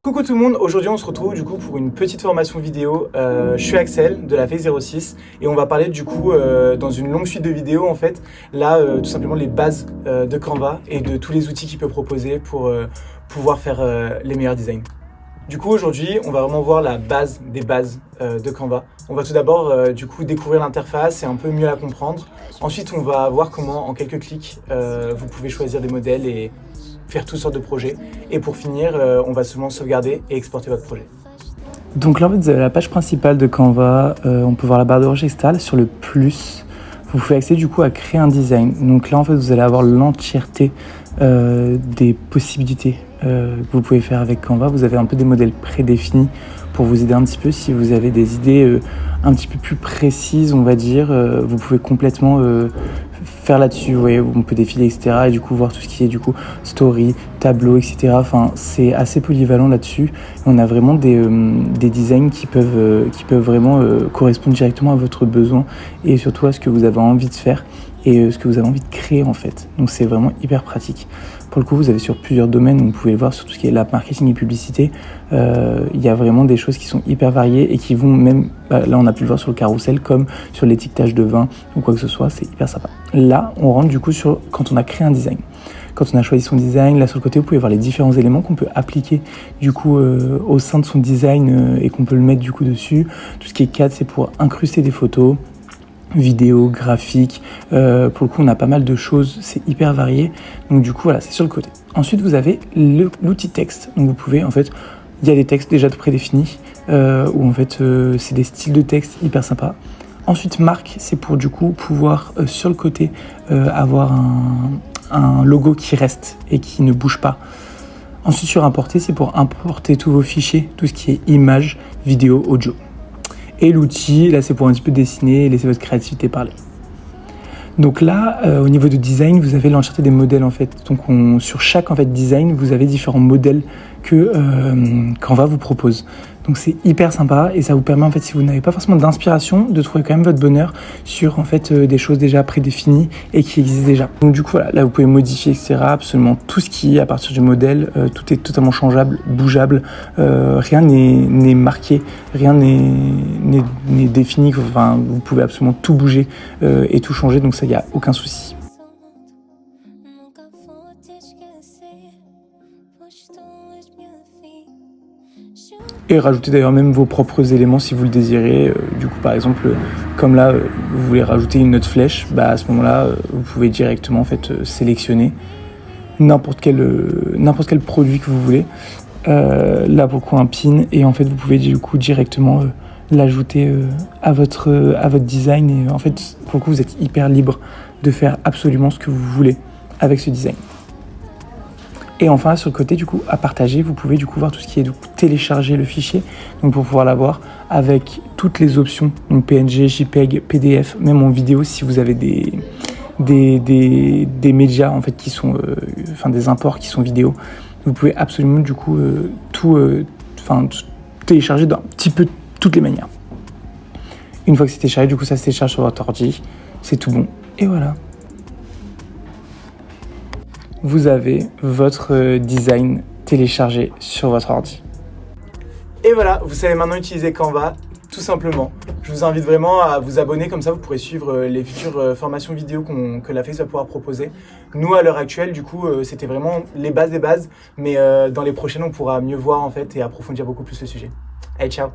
Coucou tout le monde, aujourd'hui on se retrouve du coup pour une petite formation vidéo. Je suis Axel de la FEC06 et on va parler du coup dans une longue suite de vidéos en fait, là tout simplement les bases de Canva et de tous les outils qu'il peut proposer pour pouvoir faire les meilleurs designs. Du coup aujourd'hui on va vraiment voir la base des bases de Canva. On va tout d'abord du coup découvrir l'interface et un peu mieux la comprendre. Ensuite on va voir comment en quelques clics vous pouvez choisir des modèles et faire toutes sortes de projets. Et pour finir, on va seulement sauvegarder et exporter votre projet. Donc là, en fait, vous avez la page principale de Canva. On peut voir la barre de recherche, etc. Sur le plus, vous pouvez accéder du coup à créer un design. Donc là, en fait, vous allez avoir l'entièreté des possibilités que vous pouvez faire avec Canva. Vous avez un peu des modèles prédéfinis pour vous aider un petit peu. Si vous avez des idées un petit peu plus précises, on va dire, vous pouvez complètement faire là-dessus, vous voyez, on peut défiler, etc. Et du coup, voir tout ce qui est du coup story, tableau, etc. Enfin, c'est assez polyvalent là-dessus. On a vraiment des designs qui peuvent vraiment correspondre directement à votre besoin et surtout à ce que vous avez envie de faire et ce que vous avez envie de créer en fait. Donc c'est vraiment hyper pratique. Pour le coup, vous avez sur plusieurs domaines, donc vous pouvez le voir sur tout ce qui est l'app marketing et publicité. Il y a vraiment des choses qui sont hyper variées et qui vont même, là on a pu le voir sur le carrousel, comme sur l'étiquetage de vin ou quoi que ce soit, c'est hyper sympa. Là, on rentre du coup sur quand on a créé un design. Quand on a choisi son design, là sur le côté, vous pouvez voir les différents éléments qu'on peut appliquer du coup au sein de son design et qu'on peut le mettre du coup dessus. Tout ce qui est cadre, c'est pour incruster des photos, vidéo, graphique, pour le coup on a pas mal de choses, c'est hyper varié, donc du coup voilà, c'est sur le côté. Ensuite vous avez l'outil texte, donc vous pouvez en fait, il y a des textes déjà prédéfinis, où en fait c'est des styles de texte hyper sympas. Ensuite marque, c'est pour du coup pouvoir sur le côté avoir un logo qui reste et qui ne bouge pas. Ensuite sur importer, c'est pour importer tous vos fichiers, tout ce qui est images, vidéo, audio. Et l'outil, là c'est pour un petit peu dessiner et laisser votre créativité parler. Donc là, au niveau de design, vous avez l'entièreté des modèles en fait. Donc sur chaque en fait design, vous avez différents modèles que Canva vous propose. Donc c'est hyper sympa et ça vous permet en fait, si vous n'avez pas forcément d'inspiration, de trouver quand même votre bonheur sur en fait des choses déjà prédéfinies et qui existent déjà. Donc du coup voilà, là vous pouvez modifier etc. absolument tout ce qui est à partir du modèle, tout est totalement changeable, bougeable, rien n'est marqué, rien n'est défini. Enfin vous pouvez absolument tout bouger et tout changer, donc ça y a aucun souci. Et rajouter d'ailleurs même vos propres éléments si vous le désirez. Du coup par exemple, comme là vous voulez rajouter une autre flèche, à ce moment-là vous pouvez directement en fait sélectionner n'importe quel produit que vous voulez. Là pour le coup un pin, et en fait vous pouvez du coup directement l'ajouter à votre design, et en fait pour le coup vous êtes hyper libre de faire absolument ce que vous voulez avec ce design. Et enfin, sur le côté, du coup, à partager, vous pouvez du coup voir tout ce qui est du coup, télécharger le fichier, donc pour pouvoir l'avoir avec toutes les options, donc PNG, JPEG, PDF, même en vidéo si vous avez des médias en fait qui sont, des imports qui sont vidéo, vous pouvez absolument du coup tout télécharger d'un petit peu toutes les manières. Une fois que c'est téléchargé, du coup, ça se télécharge sur votre ordi, c'est tout bon, et voilà. Vous avez votre design téléchargé sur votre ordi. Et voilà, vous savez maintenant utiliser Canva, tout simplement. Je vous invite vraiment à vous abonner, comme ça vous pourrez suivre les futures formations vidéo que la FEC va pouvoir proposer. Nous, à l'heure actuelle, du coup, c'était vraiment les bases des bases, mais dans les prochaines, on pourra mieux voir en fait et approfondir beaucoup plus le sujet. Allez, ciao!